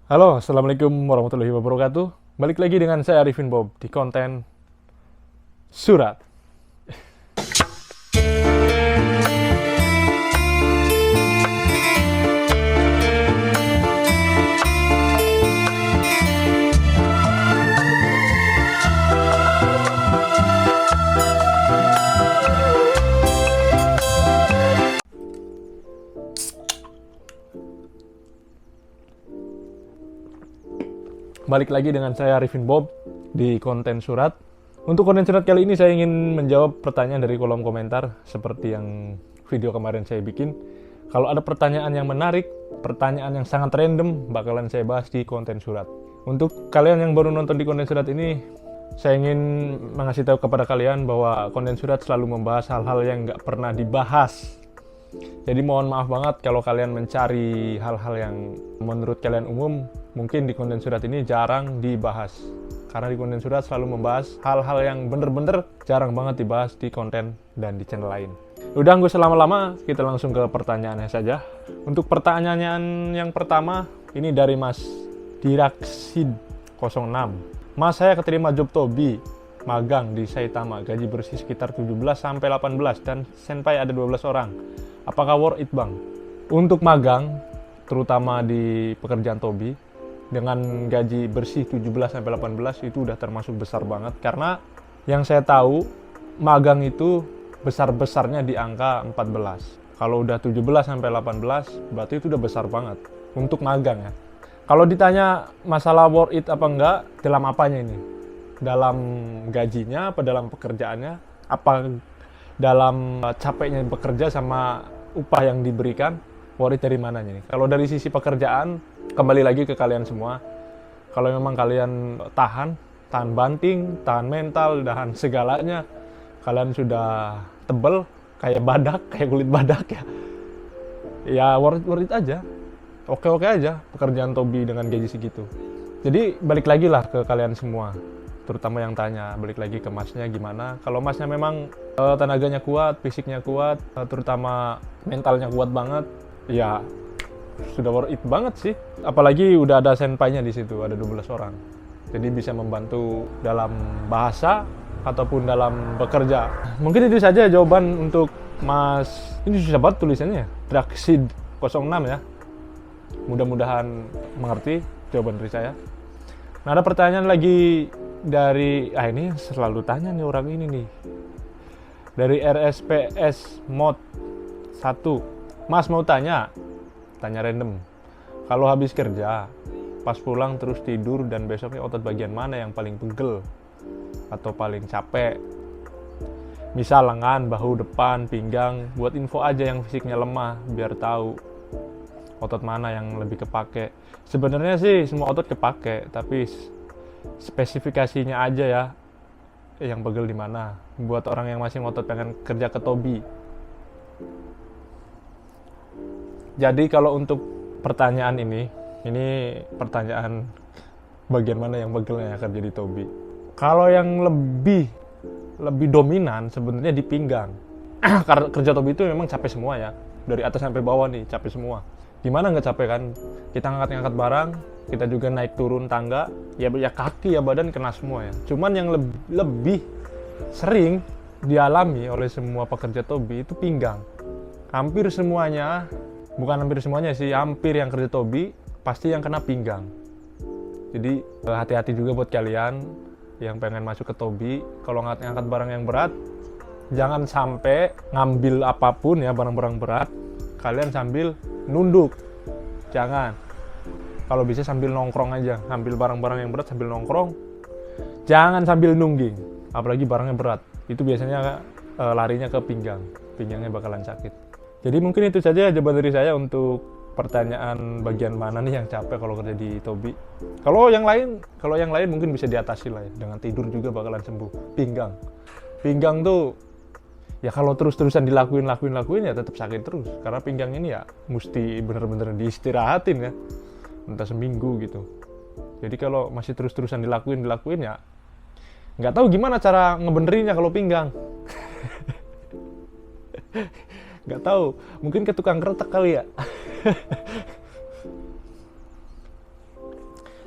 Halo, Assalamualaikum warahmatullahi wabarakatuh. Balik lagi dengan saya Arifin Bob di konten Surat. Balik lagi dengan saya Arifin Bob di konten Surat. Untuk konten Surat kali ini saya ingin menjawab pertanyaan dari kolom komentar seperti yang video kemarin saya bikin. Kalau ada pertanyaan yang menarik, pertanyaan yang sangat random, bakalan saya bahas di konten Surat. Untuk kalian yang baru nonton di konten Surat ini, saya ingin mengasih tahu kepada kalian bahwa konten Surat selalu membahas hal-hal yang nggak pernah dibahas. Jadi mohon maaf banget kalau kalian mencari hal-hal yang menurut kalian umum, mungkin di konten Surat ini jarang dibahas. Karena di konten Surat selalu membahas hal-hal yang bener-bener jarang banget dibahas di konten dan di channel lain. Udah nggak usah lama-lama, kita langsung ke pertanyaannya saja. Untuk pertanyaan yang pertama, ini dari Mas Diraksid 06. Mas, saya keterima job Tobi magang di Saitama, gaji bersih sekitar 17-18 dan senpai ada 12 orang. Apakah worth it, Bang? Untuk magang, terutama di pekerjaan Tobi, dengan gaji bersih 17-18 itu udah termasuk besar banget. Karena yang saya tahu, magang itu besar-besarnya di angka 14. Kalau udah 17-18, berarti itu udah besar banget untuk magang ya. Kalau ditanya masalah worth it apa enggak, dalam apanya ini? Dalam gajinya, apa dalam pekerjaannya? Apa dalam capeknya bekerja sama upah yang diberikan? Worth it dari mananya nih? Kalau dari sisi pekerjaan, kembali lagi ke kalian semua. Kalau memang kalian tahan banting, tahan mental, tahan segalanya, kalian sudah tebel, kayak badak, kayak kulit badak ya. Ya worth it aja. Oke-oke aja pekerjaan Tobi dengan gaji segitu. Jadi balik lagi lah ke kalian semua. Terutama yang tanya, balik lagi ke masnya gimana. Kalau masnya memang tenaganya kuat, fisiknya kuat, terutama mentalnya kuat banget, ya sudah worth it banget sih. Apalagi udah ada senpainya di situ, ada 12 orang. Jadi bisa membantu dalam bahasa ataupun dalam bekerja. Mungkin itu saja jawaban untuk Mas, ini susah banget tulisannya, Draksid 06 ya. Mudah-mudahan mengerti jawaban dari saya. Nah, ada pertanyaan lagi dari, ini selalu tanya nih orang ini nih. Dari RSPS Mod 1. Mas mau tanya random. Kalau habis kerja, pas pulang terus tidur dan besoknya otot bagian mana yang paling pegel atau paling capek? Misal lengan, bahu depan, pinggang. Buat info aja yang fisiknya lemah biar tahu otot mana yang lebih kepake. Sebenarnya sih semua otot kepake, tapi spesifikasinya aja ya yang pegel di mana. Buat orang yang masih ngotot pengen kerja ke Tobi. Jadi kalau untuk pertanyaan ini pertanyaan bagian mana yang pegelnya kerja di Tobi. Kalau yang lebih dominan sebenarnya di pinggang. Karena kerja Tobi itu memang capek semua ya. Dari atas sampai bawah nih capek semua. Gimana nggak capek kan? Kita ngangkat barang, kita juga naik turun tangga, ya kaki ya badan kena semua ya. Cuman yang lebih sering dialami oleh semua pekerja Tobi itu pinggang. Hampir semuanya, bukan hampir semuanya sih, hampir yang kerja Tobi pasti yang kena pinggang. Jadi hati-hati juga buat kalian yang pengen masuk ke Tobi, kalau ngangkat barang yang berat, jangan sampai ngambil apapun ya barang-barang berat, kalian sambil nunduk. Jangan. Kalau bisa sambil nongkrong aja, ambil barang-barang yang berat sambil nongkrong. Jangan sambil nungging, apalagi barangnya berat. Itu biasanya larinya ke pinggang. Pinggangnya bakalan sakit. Jadi mungkin itu saja jawaban dari saya untuk pertanyaan bagian mana nih yang capek kalau kerja di Tobi. Kalau yang lain mungkin bisa diatasi lah ya. Dengan tidur juga bakalan sembuh. Pinggang tuh ya kalau terus-terusan dilakuin ya tetap sakit terus. Karena pinggang ini ya mesti bener-bener diistirahatin ya. Entah seminggu gitu. Jadi kalau masih terus-terusan dilakuin ya nggak tahu gimana cara ngebenerinnya kalau pinggang. Nggak tahu, mungkin ke tukang kretek kali ya.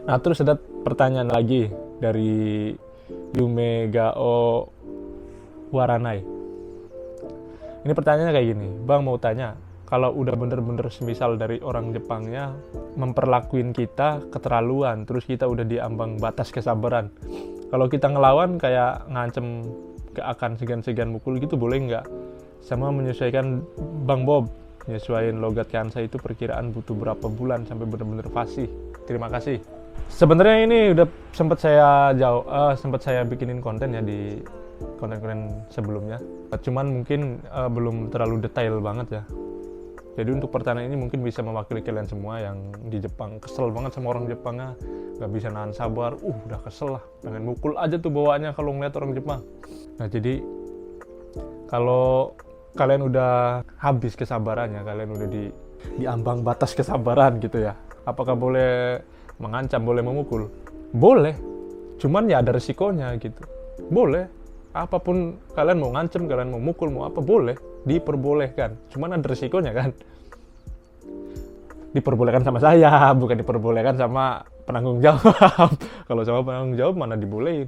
Nah, terus ada pertanyaan lagi dari Yumegao Waranai. Ini pertanyaannya kayak gini, Bang mau tanya, kalau udah bener-bener semisal dari orang Jepangnya memperlakuin kita keterlaluan, terus kita udah di ambang batas kesabaran, kalau kita ngelawan kayak ngancem gak akan segan-segan mukul gitu, boleh nggak? Sama menyesuaikan Bang Bob, nyesuaiin logat Kansai itu perkiraan butuh berapa bulan sampai bener-bener fasih? Terima kasih. Sebenarnya ini udah sempat saya bikinin konten ya di konten-konten sebelumnya. Cuman mungkin belum terlalu detail banget ya. Jadi untuk pertanyaan ini mungkin bisa mewakili kalian semua yang di Jepang kesel banget sama orang Jepangnya, nggak bisa nahan sabar, udah kesel lah, pengen mukul aja tuh bawaannya kalau ngeliat orang Jepang. Nah jadi kalau kalian udah habis kesabarannya, kalian udah di ambang batas kesabaran gitu ya, apakah boleh mengancam, boleh memukul? Boleh, cuman ya ada resikonya gitu. Boleh, apapun kalian mau ngancam, kalian mau mukul, mau apa, boleh, diperbolehkan. Cuman ada resikonya kan. Diperbolehkan sama saya, bukan diperbolehkan sama penanggung jawab. Kalau sama penanggung jawab mana dibolehin.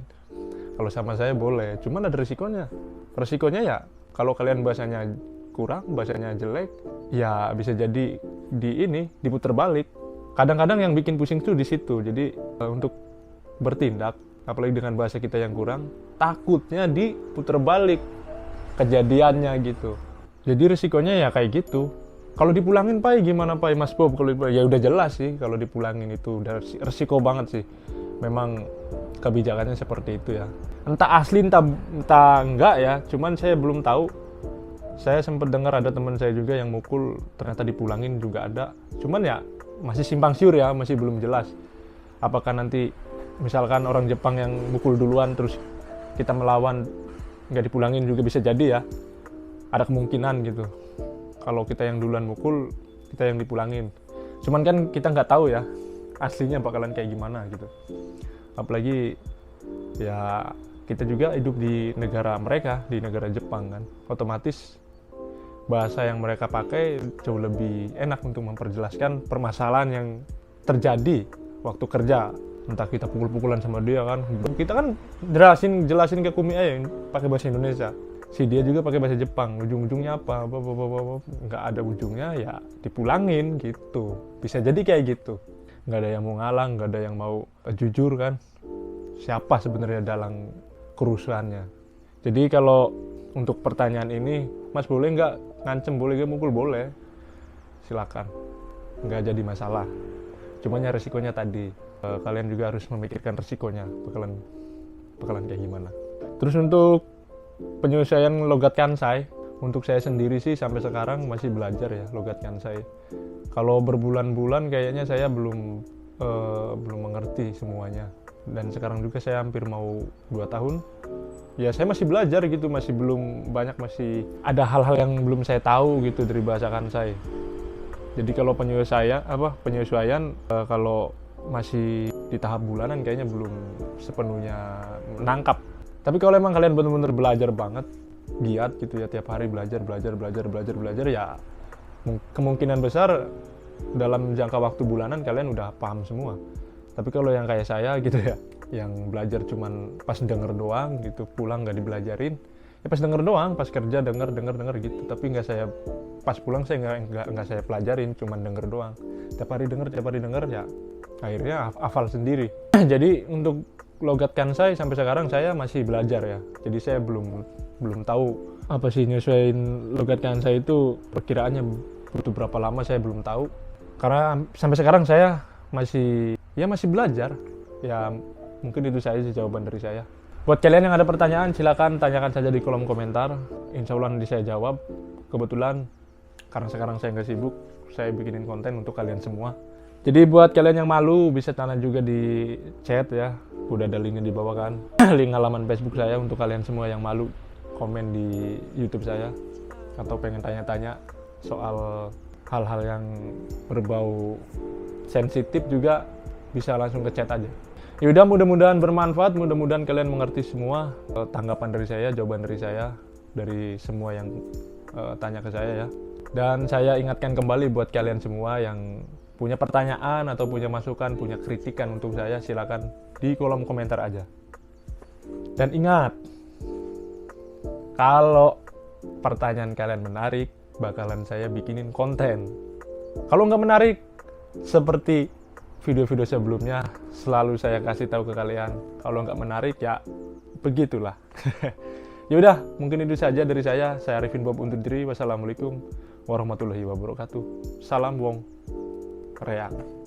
Kalau sama saya boleh, cuman ada resikonya. Resikonya ya kalau kalian bahasanya kurang, bahasanya jelek, ya bisa jadi diputar balik. Kadang-kadang yang bikin pusing tuh di situ. Jadi untuk bertindak, apalagi dengan bahasa kita yang kurang, takutnya diputar balik kejadiannya gitu. Jadi risikonya ya kayak gitu. Kalau dipulangin Pai gimana Pai Mas Bob? Kalau ya udah jelas sih kalau dipulangin itu udah resiko banget sih. Memang kebijakannya seperti itu ya. Entah asli entah enggak ya, cuman saya belum tahu. Saya sempat dengar ada teman saya juga yang mukul ternyata dipulangin juga ada. Cuman ya masih simpang siur ya, masih belum jelas. Apakah nanti misalkan orang Jepang yang mukul duluan terus kita melawan nggak dipulangin juga bisa jadi ya. Ada kemungkinan gitu. Kalau kita yang duluan mukul, kita yang dipulangin. Cuman kan kita nggak tahu ya aslinya bakalan kayak gimana gitu. Apalagi ya kita juga hidup di negara mereka, di negara Jepang kan. Otomatis bahasa yang mereka pakai jauh lebih enak untuk memperjelaskan permasalahan yang terjadi waktu kerja. Entah kita pukul-pukulan sama dia kan, kita kan jelasin ke Kumi aja pakai bahasa Indonesia. Si dia juga pakai bahasa Jepang, ujung-ujungnya apa? Nggak ada ujungnya ya dipulangin gitu. Bisa jadi kayak gitu. Nggak ada yang mau ngalang, nggak ada yang mau jujur kan. Siapa sebenarnya dalam kerusuhannya? Jadi kalau untuk pertanyaan ini, Mas boleh nggak ngancem, boleh nggak mukul? Boleh, silakan, nggak jadi masalah. Cuman ya resikonya tadi, kalian juga harus memikirkan resikonya, bakalan kayak gimana. Terus untuk penyesuaian logat Kansai, untuk saya sendiri sih sampai sekarang masih belajar ya logat Kansai. Kalau berbulan-bulan kayaknya saya belum mengerti semuanya. Dan sekarang juga saya hampir mau 2 tahun. Ya saya masih belajar gitu, masih belum banyak, masih ada hal-hal yang belum saya tahu gitu dari bahasa Kansai. Jadi kalau penyesuaian kalau masih di tahap bulanan kayaknya belum sepenuhnya menangkap. Tapi kalau emang kalian benar-benar belajar banget, giat gitu ya, tiap hari belajar ya kemungkinan besar dalam jangka waktu bulanan kalian udah paham semua. Tapi kalau yang kayak saya gitu ya, yang belajar cuman pas denger doang gitu, pulang nggak dibelajarin, ya pas denger doang, pas kerja denger gitu, tapi nggak saya pas pulang saya nggak saya pelajarin, cuman denger doang. Tiap hari denger ya, akhirnya hafal sendiri. Jadi untuk logat Kansai sampai sekarang saya masih belajar ya. Jadi saya belum tahu apa sih nyesuaiin logat Kansai itu perkiraannya butuh berapa lama, saya belum tahu. Karena sampai sekarang saya masih belajar. Ya mungkin itu saja jawaban dari saya. Buat kalian yang ada pertanyaan silakan tanyakan saja di kolom komentar. Insya Allah nanti saya jawab. Kebetulan karena sekarang saya nggak sibuk, saya bikinin konten untuk kalian semua. Jadi buat kalian yang malu bisa tanya juga di chat ya. Udah ada linknya di bawah kan. Link halaman Facebook saya untuk kalian semua yang malu komen di YouTube saya atau pengen tanya-tanya soal hal-hal yang berbau sensitif juga bisa langsung ke chat aja. Yaudah, mudah-mudahan bermanfaat, mudah-mudahan kalian mengerti semua tanggapan dari saya, jawaban dari saya, dari semua yang tanya ke saya ya. Dan saya ingatkan kembali buat kalian semua yang punya pertanyaan atau punya masukan, punya kritikan untuk saya, silakan di kolom komentar aja. Dan ingat, kalau pertanyaan kalian menarik, bakalan saya bikinin konten. Kalau nggak menarik, seperti video-video sebelumnya, selalu saya kasih tahu ke kalian. Kalau nggak menarik, ya begitulah. Ya udah, mungkin itu saja dari saya. Saya Arifin Bob undur diri. Wassalamualaikum warahmatullahi wabarakatuh. Salam Wong Reang.